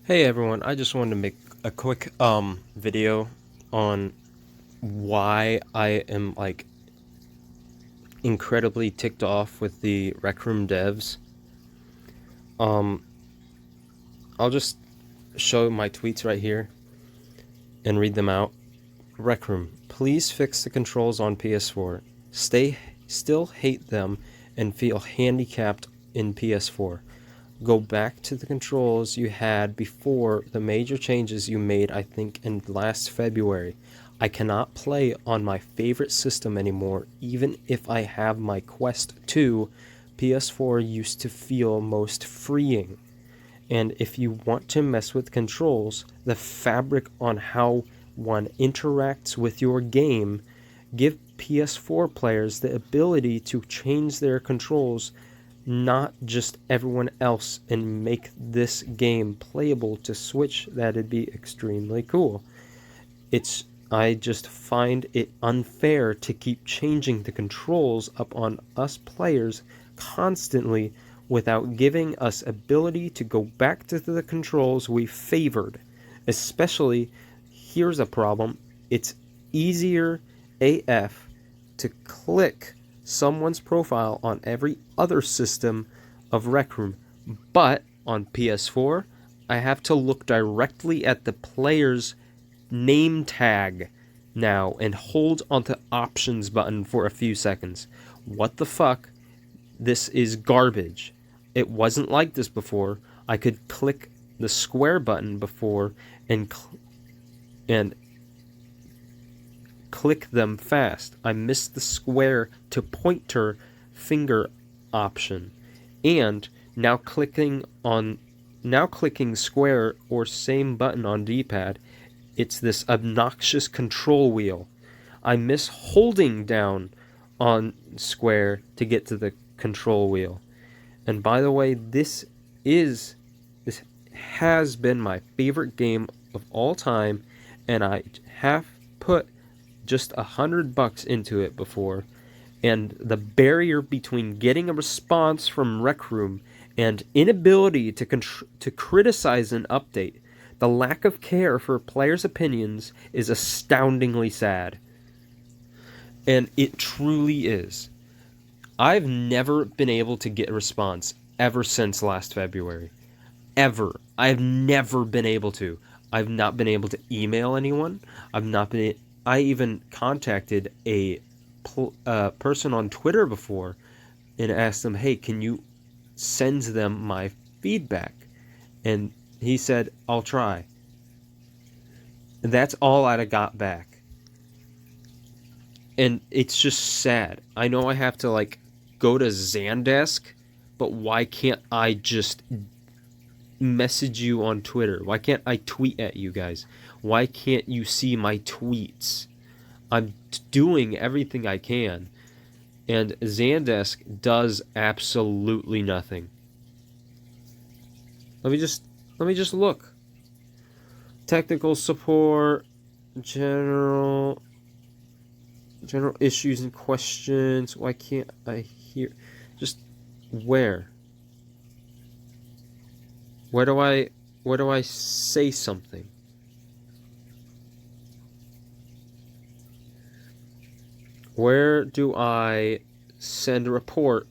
Hey everyone, I just wanted to make a quick video on why I am like incredibly ticked off with the Rec Room devs. Um I'll just show my tweets right here and read them out. Rec Room, please fix the controls on PS4. Still hate them and feel handicapped in PS4. Go back to the controls you had before the major changes you made, I think, in last February. I cannot play on my favorite system anymore, even if I have my Quest 2. PS4 used to feel most freeing. And if you want to mess with controls, the fabric on how one interacts with your game, give PS4 players the ability to change their controls, not just everyone else, and make this game playable to Switch. That'd be extremely cool. I just find it unfair to keep changing the controls up on us players constantly without giving us ability to go back to the controls we favored. Especially, here's a problem, it's easier AF to click someone's profile on every other system of Rec Room, but on PS4, I have to look directly at the player's name tag now and hold on the options button for a few seconds. What the fuck? This is garbage. It wasn't like this before. I could click the square button before and and click them fast. I missed the square to pointer finger option. And now clicking square or same button on D-pad, it's this obnoxious control wheel. I miss holding down on square to get to the control wheel. And by the way, this has been my favorite game of all time, and I have put just $100 into it before, and the barrier between getting a response from Rec Room and inability to criticize an update, the lack of care for players' opinions, is astoundingly sad. And it truly is. I've never been able to get a response ever since last February. Ever. I've never been able to. I've not been able to email anyone. I even contacted a person on Twitter before and asked them, hey, can you send them my feedback? And he said, I'll try. And that's all I got back. And it's just sad. I know I have to like go to Zandesk, but why can't I just message you on Twitter? Why can't I tweet at you guys? Why can't you see my tweets? I'm doing everything I can, and Zandesk does absolutely nothing. Let me just look. Technical support, general issues and questions. Why can't I hear? Just where? Where do I say something? Where do I send a report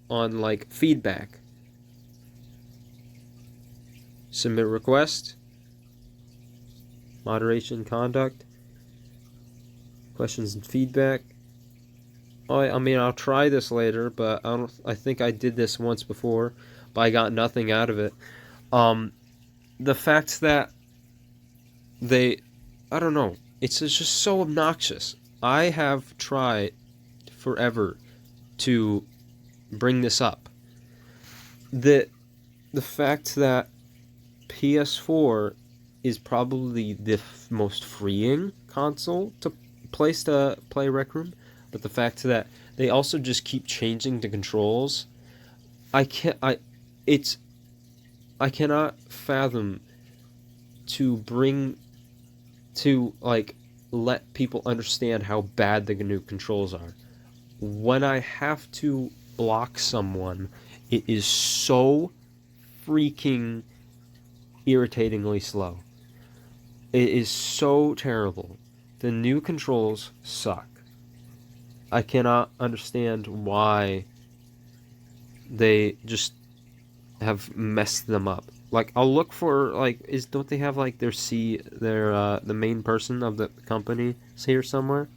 on like feedback? Submit request, moderation conduct, questions and feedback. I mean, I'll try this later, but I think I did this once before, but I got nothing out of it. The fact that I don't know, it's just so obnoxious. I have tried forever to bring this up. The fact that PS4 is probably the most freeing console to play Rec Room, but the fact that they also just keep changing the controls, I can't I cannot fathom to bring to like let people understand how bad the new controls are. When I have to block someone, it is so freaking irritatingly slow. It is so terrible. The new controls suck. I cannot understand why they just have messed them up. Like, I'll look for, like, don't they have, like, the main person of the company is here somewhere?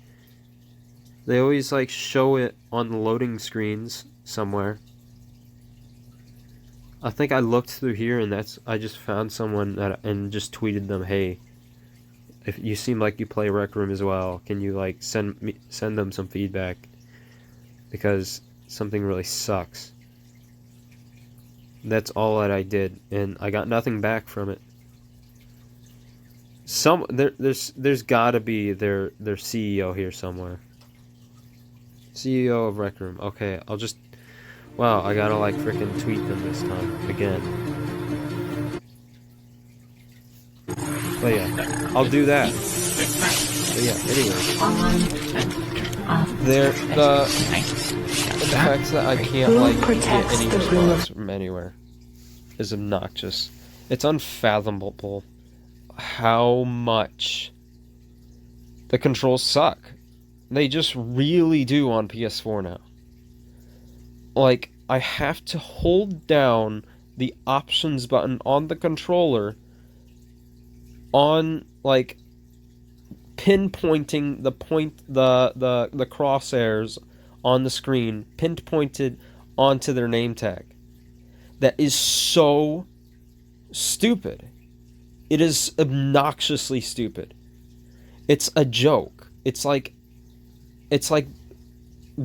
They always, like, show it on the loading screens somewhere. I think I looked through here, and I just found someone and just tweeted them, hey, if you seem like you play Rec Room as well, can you, like, send them some feedback? Because something really sucks. That's all that I did, and I got nothing back from it. There's gotta be their CEO here somewhere. CEO of Rec Room. Okay, I'll just... Wow, I gotta, like, frickin' tweet them this time. Again. But yeah, I'll do that. But yeah, anyway. The fact that I can't, like, get any response from anywhere is obnoxious. It's unfathomable how much the controls suck. They just really do on PS4 now. Like, I have to hold down the options button on the controller on, like, pinpointing the crosshairs on the screen, pinpointed onto their name tag. That is so stupid. It is obnoxiously stupid. It's a joke. It's like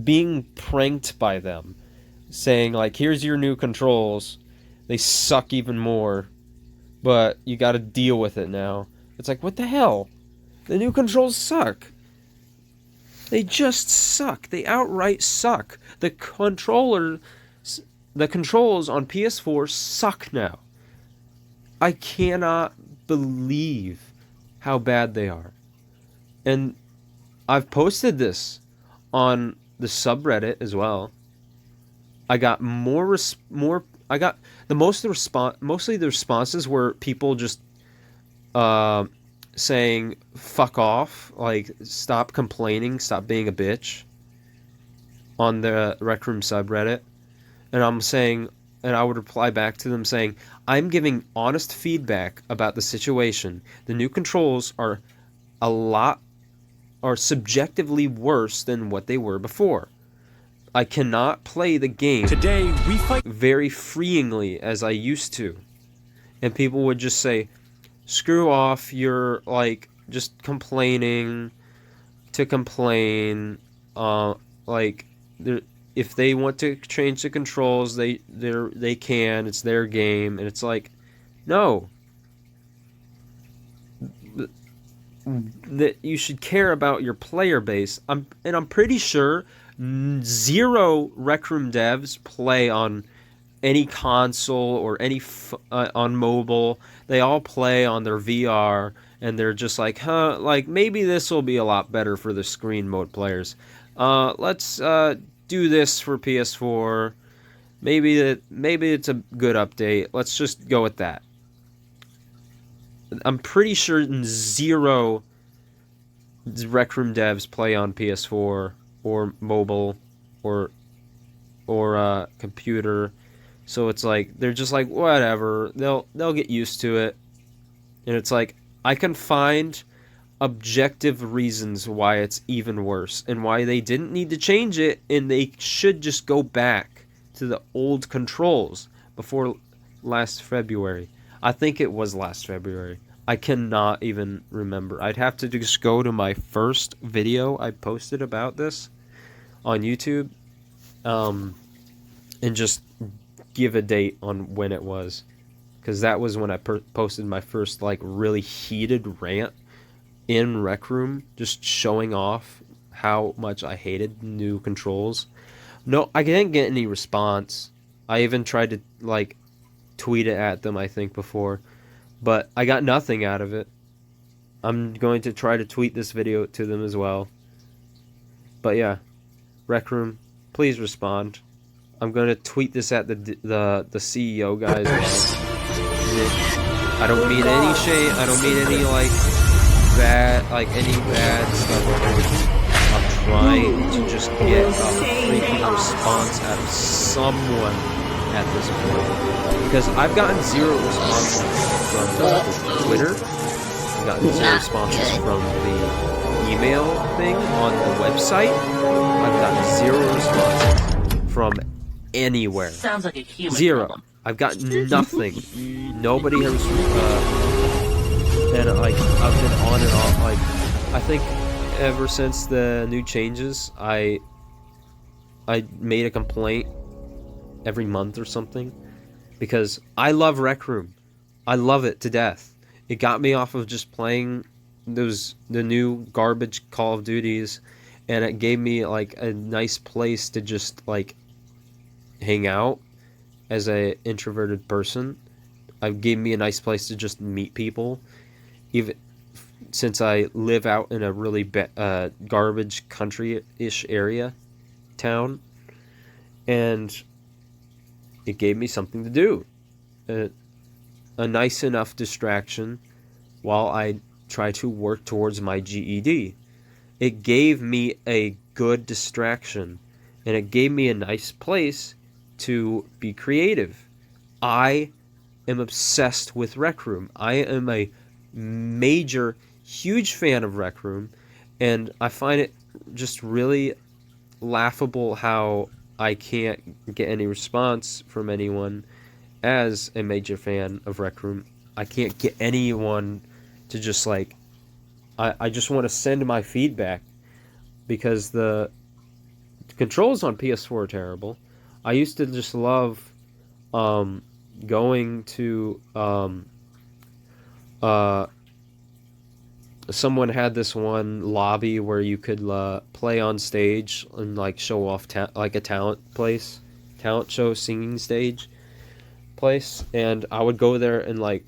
being pranked by them, saying, like, here's your new controls. They suck even more, but you gotta deal with it now. It's like, what the hell? The new controls suck. They just suck. They outright suck. The controls on PS4 suck now. I cannot believe how bad they are. And I've posted this on the subreddit as well. I got mostly the responses were people just saying fuck off, like stop complaining, stop being a bitch on the Rec Room subreddit. And I would reply back to them saying, I'm giving honest feedback about the situation. The new controls are subjectively worse than what they were before. I cannot play the game today we fight very freeingly as I used to. And people would just say, screw off, you're like just complaining to complain. Like, if they want to change the controls, they can. It's their game, and it's like, no. That you should care about your player base. I'm pretty sure 0 Rec Room devs play on any console or on mobile. They all play on their VR, and they're just like, like maybe this will be a lot better for the screen mode players. Let's do this for PS4. Maybe it's a good update. Let's just go with that. I'm pretty sure 0 Rec Room devs play on PS4 or mobile or computer. So it's like they're just like, whatever. They'll get used to it. And it's like, I can find objective reasons why it's even worse and why they didn't need to change it, and they should just go back to the old controls before last February. I think it was last February. I cannot even remember. I'd have to just go to my first video I posted about this on YouTube, and just give a date on when it was, because that was when I posted my first, like, really heated rant in Rec Room, just showing off how much I hated new controls. No, I didn't get any response. I even tried to, like, tweet it at them, I think, before, but I got nothing out of it. I'm going to try to tweet this video to them as well. But yeah, Rec Room, please respond. I'm going to tweet this at the CEO guy as well. I don't mean any shame. I don't mean any any bad stuff. I'm trying to just get a freaking response out of someone at this point, because I've gotten zero responses from Twitter. I've gotten zero responses from the email thing on the website. I've gotten zero responses from anywhere. Sounds like a human Zero. problem. I've got nothing. Nobody has, and like I've been on and off. Like I think ever since the new changes, I made a complaint every month or something, because I love Rec Room. I love it to death. It got me off of just playing the new garbage Call of Duties, and it gave me like a nice place to just like hang out as a introverted person. It gave me a nice place to just meet people, even since I live out in a really garbage country-ish town, and it gave me something to do, a nice enough distraction while I try to work towards my GED. It gave me a good distraction, and it gave me a nice place to be creative. I am obsessed with Rec Room. I am a major, huge fan of Rec Room, and I find it just really laughable how I can't get any response from anyone as a major fan of Rec Room. I can't get anyone to just like, I just want to send my feedback, because the controls on PS4 are terrible. I used to just love going to someone had this one lobby where you could play on stage and like show off like a talent show, singing stage place, and I would go there and like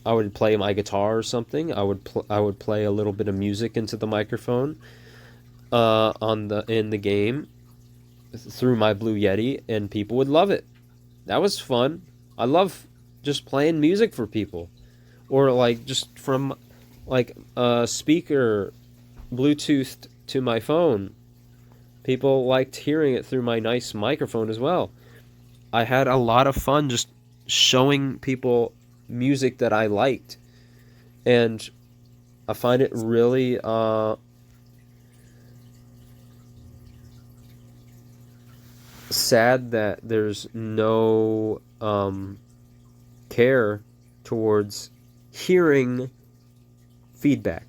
I would play my guitar or something. I would play a little bit of music into the microphone in the game through my Blue Yeti, and people would love it. That was fun. I love just playing music for people, or like just from like a speaker Bluetoothed to my phone. People liked hearing it through my nice microphone as well. I had a lot of fun just showing people music that I liked, and I find it really sad that there's no care towards hearing feedback.